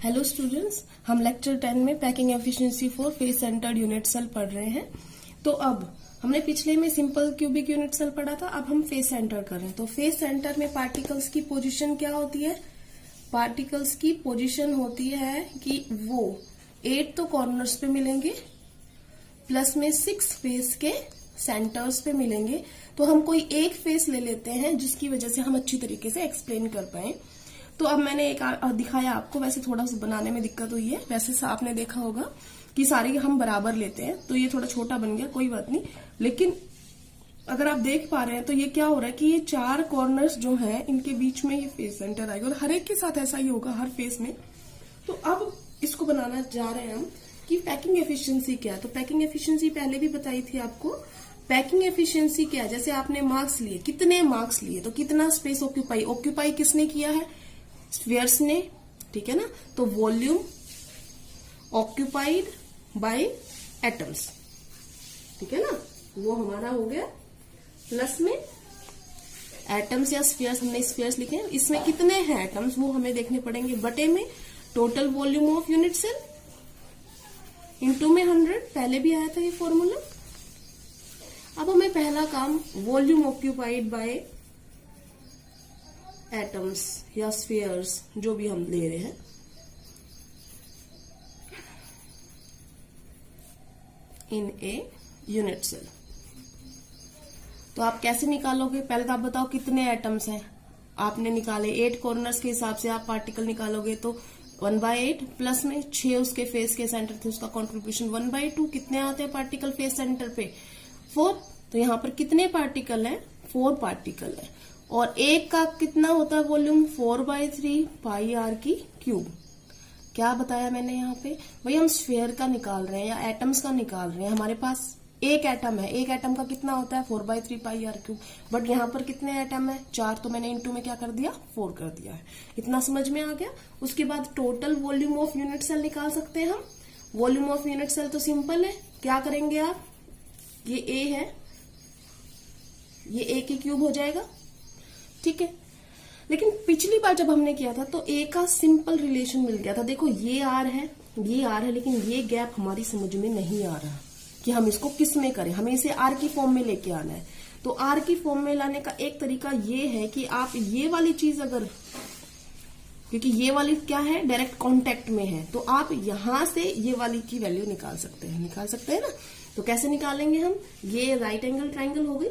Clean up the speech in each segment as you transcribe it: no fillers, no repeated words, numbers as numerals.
Hello students, हम lecture 10 में packing efficiency for face centred unit cell पढ़ रहे हैं। तो अब हमने पिछले में सिंपल क्यूबिक यूनिट सेल पढ़ा था, अब हम फेस सेंटर कर रहे हैं। तो फेस सेंटर में पार्टिकल्स की पोजीशन क्या होती है? पार्टिकल्स की पोजीशन होती है कि वो 8 तो कॉर्नर्स पे मिलेंगे प्लस में 6 फेस के सेंटर्स पे मिलेंगे। तो हम कोई एक फेस ले लेते हैं जिसकी वजह से हम अच्छी तरीके से एक्सप्लेन कर पाए। तो अब मैंने एक दिखाया आपको, वैसे थोड़ा सा बनाने में दिक्कत हुई है। वैसे आपने देखा होगा कि सारे हम बराबर लेते हैं, तो ये थोड़ा छोटा बन गया, कोई बात नहीं। लेकिन अगर आप देख पा रहे हैं तो ये क्या हो रहा है कि ये 4 कॉर्नर्स जो हैं इनके बीच में ये फेस सेंटर आएगा और हर एक के साथ ऐसा ही होगा हर फेस में। तो अब इसको बनाना जा रहे हैं हम कि पैकिंग एफिशिएंसी क्या है। तो पैकिंग एफिशिएंसी पहले भी बताई थी आपको। पैकिंग एफिशिएंसी क्या है? जैसे आपने मार्क्स लिए, कितने मार्क्स लिए तो कितना स्पेस ऑक्यूपाई किसने किया है? स्फीयर्स ने, ठीक है ना। तो वॉल्यूम ऑक्यूपाइड बाय एटम्स, ठीक है ना, वो हमारा हो गया। प्लस में एटम्स या स्फीयर्स, हमने स्फीयर्स लिखे हैं, इसमें कितने हैं एटम्स वो हमें देखने पड़ेंगे। बटे में total volume of unit cell into में 100, पहले भी आया था ये फॉर्मूला। अब हमें पहला काम वॉल्यूम ऑक्यूपाइड बाय एटम्स या स्फीयर्स जो भी हम ले रहे हैं, इन ए यूनिट सेल। तो आप कैसे निकालोगे? पहले तो आप बताओ कितने एटम्स हैं। आपने निकाले 8 कॉर्नर्स के हिसाब से आप पार्टिकल निकालोगे तो 1/8 प्लस में 6 उसके फेस के सेंटर थे, उसका कंट्रीब्यूशन 1/2। कितने आते हैं पार्टिकल फेस सेंटर पे? 4। तो यहाँ पर कितने पार्टिकल हैं? 4 पार्टिकल है। और एक का कितना होता है वॉल्यूम? 4/3 पाई आर की क्यूब। क्या बताया मैंने यहाँ पे? भाई हम स्फीयर का निकाल रहे हैं या एटम्स का निकाल रहे हैं। हमारे पास एक एटम है, एक एटम का कितना होता है? 4/3 पाई आर क्यूब। बट यहाँ पर कितने एटम है? 4। तो मैंने इनटू में क्या कर दिया? 4 कर दिया है। इतना समझ में आ गया। उसके बाद total volume of unit cell निकाल सकते हैं हम। वॉल्यूम ऑफ यूनिट सेल तो सिंपल है, क्या करेंगे आप? ये ए है, ये ए की क्यूब हो जाएगा, ठीक है। लेकिन पिछली बार जब हमने किया था तो ए का सिंपल रिलेशन मिल गया था। देखो ये आर है, ये आर है, लेकिन ये गैप हमारी समझ में नहीं आ रहा कि हम इसको किस में करें। हमें इसे आर की फॉर्म में लेके आना है। तो आर की फॉर्म में लाने का एक तरीका ये है कि आप ये वाली चीज अगर, क्योंकि ये वाली क्या है, डायरेक्ट कांटेक्ट में है, तो आप यहां से ये वाली की वैल्यू निकाल सकते हैं ना। तो कैसे निकालेंगे हम? ये राइट एंगल ट्राइंगल हो गई,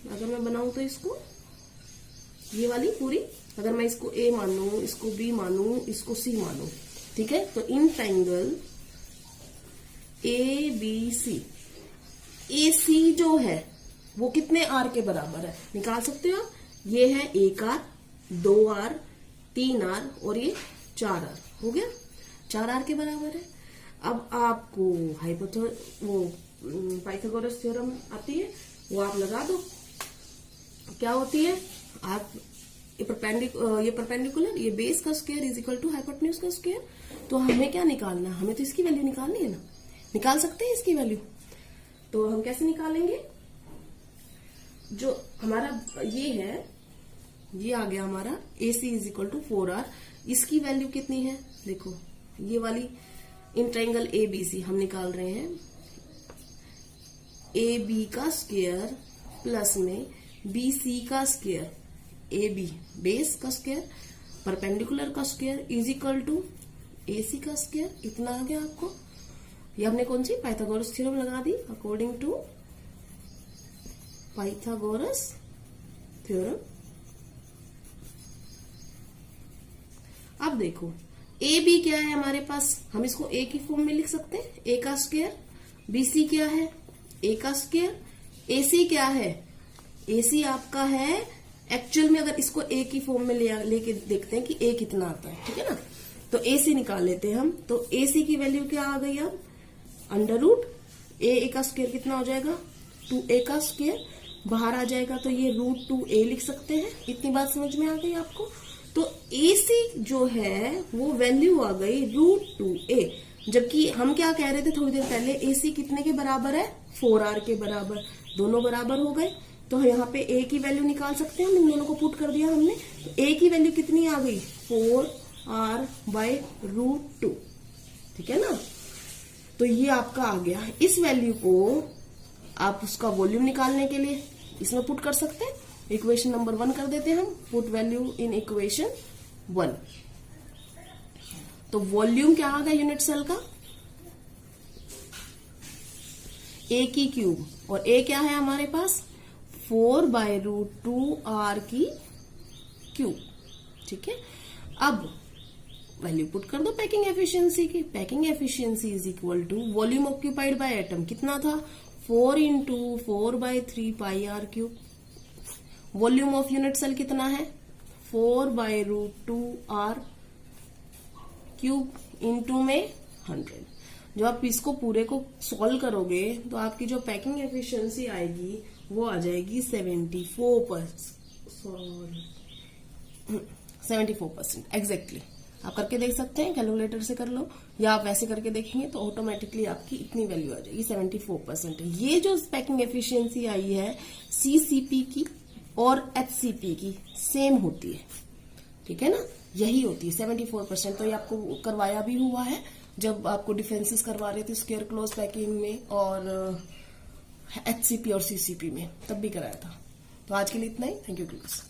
अगर मैं बनाऊं तो इसको, ये वाली पूरी, अगर मैं इसको ए मानू, इसको बी मानू, इसको सी मानू, ठीक है। तो in triangle A B C, ए सी जो है वो कितने आर के बराबर है? निकाल सकते हो आप। ये है 1 आर, 2 आर, 3 आर और ये 4 आर, हो गया 4 आर के बराबर है। अब आपको वो पाइथागोरस थ्योरम आती है, वो आप लगा दो। क्या होती है? आप ये परपेंडिकुलर, ये बेस का square is equal to hypotenuse का स्क्वायर। तो हमें क्या निकालना है? हमें तो इसकी वैल्यू निकालनी है ना। निकाल सकते हैं इसकी वैल्यू। तो हम कैसे निकालेंगे? जो हमारा ये है, ये आ गया हमारा AC is equal to 4R। इसकी वैल्यू कितनी है? देखो ये वाली इन ट्राइंगल ABC हम निकाल रहे हैं। AB का स्क्वायर प्लस में BC का स्क्वायर, AB बेस का स्क्वायर, परपेंडिकुलर का square is equal to AC का स्क्वायर। इतना आ गया आपको। ये हमने कौन सी पाइथागोरस थ्योरम लगा दी, अकॉर्डिंग टू पाइथागोरस थ्योरम। अब देखो AB क्या है हमारे पास? हम इसको A की फॉर्म में लिख सकते हैं, A का स्क्वायर। BC क्या है? A का स्क्वायर। AC क्या है? AC आपका है, एक्चुअल में अगर इसको A की फॉर्म में लेके देखते हैं कि A कितना आता है, ठीक है ना। तो AC निकाल लेते हैं हम। तो AC की वैल्यू क्या आ गई अब? अंडर रूट A का स्क्वायर कितना हो जाएगा? 2A का स्क्वायर। बाहर आ जाएगा तो ये √2A लिख सकते हैं। इतनी बात समझ में आ गई आपको। तो AC जो है वो वैल्यू आ गई √2A। जबकि हम क्या कह रहे थे थोड़ी देर पहले, AC कितने के बराबर है? 4R के बराबर। दोनों बराबर हो गए। तो यहाँ पे A की वैल्यू निकाल सकते हैं हम, इन दोनों को पुट कर दिया हमने। तो A की वैल्यू कितनी आ गई? 4 R/√2, ठीक है ना। तो ये आपका आ गया। इस वैल्यू को आप उसका वॉल्यूम निकालने के लिए इसमें पुट कर सकते हैं। इक्वेशन नंबर 1 कर देते हैं हम, पुट वैल्यू इन इक्वेशन 1। तो वॉल्यूम क्या आ गया यूनिट सेल का, A की क्यूब, और A क्या है हमारे पास 4/√2 R की क्यूब, ठीक है। अब वैल्यू पुट कर दो पैकिंग एफिशिएंसी की। Packing efficiency is equal to volume occupied by atom कितना था 4 × 4/3 πr³। Volume of unit cell कितना है 4/√2 R³ इंटू में 100। जब आप इसको पूरे को सॉल्व करोगे तो आपकी जो पैकिंग एफिशिएंसी आएगी वो आ जाएगी 74% एग्जैक्टली। आप करके देख सकते हैं, कैलकुलेटर से कर लो या आप वैसे करके देखेंगे तो ऑटोमेटिकली आपकी इतनी वैल्यू आ जाएगी 74%। ये जो पैकिंग एफिशिएंसी आई है CCP की और HCP की सेम होती है, ठीक है ना, यही होती है 74%। तो ये आपको करवाया भी हुआ है जब आपको डिफेंसेस करवा रहे थे स्क्वायर क्लोज पैकिंग में और HCP और CCP में, तब भी कराया था। तो आज के लिए इतना ही। Thank you class.